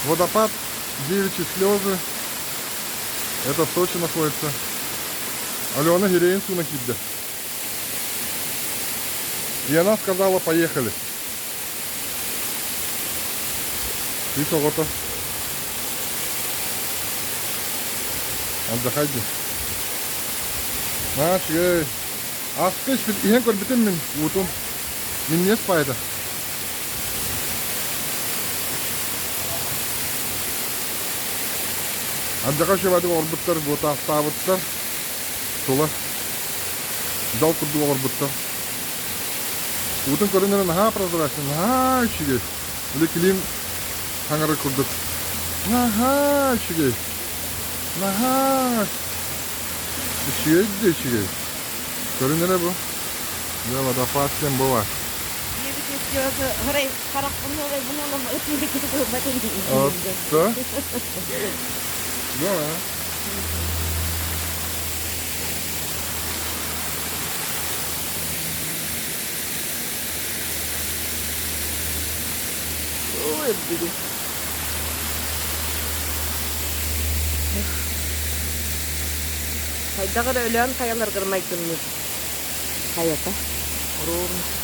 Водопад Девичьи слезы. Это в Сочи находится. Алена Гиреинцу накидда. И она сказала, поехали. И то-то. Отдыхайте. Значит, аспеш иен көрбүтүм мен утум. Мен не спайды. Отдыха шевады орбуттар, бота ставыттар. Сола. Дал курду орбуттар. Утун көрүнөрүн прозрачный, чиге. Или килим хаңары курдук. Чиге. Чиге. Көрүнөрү бу. Да, водопад тем бува. Да? Да. Ой, блин. Хайдагы өлөн каялар кырмайтын. Хаята. Орон.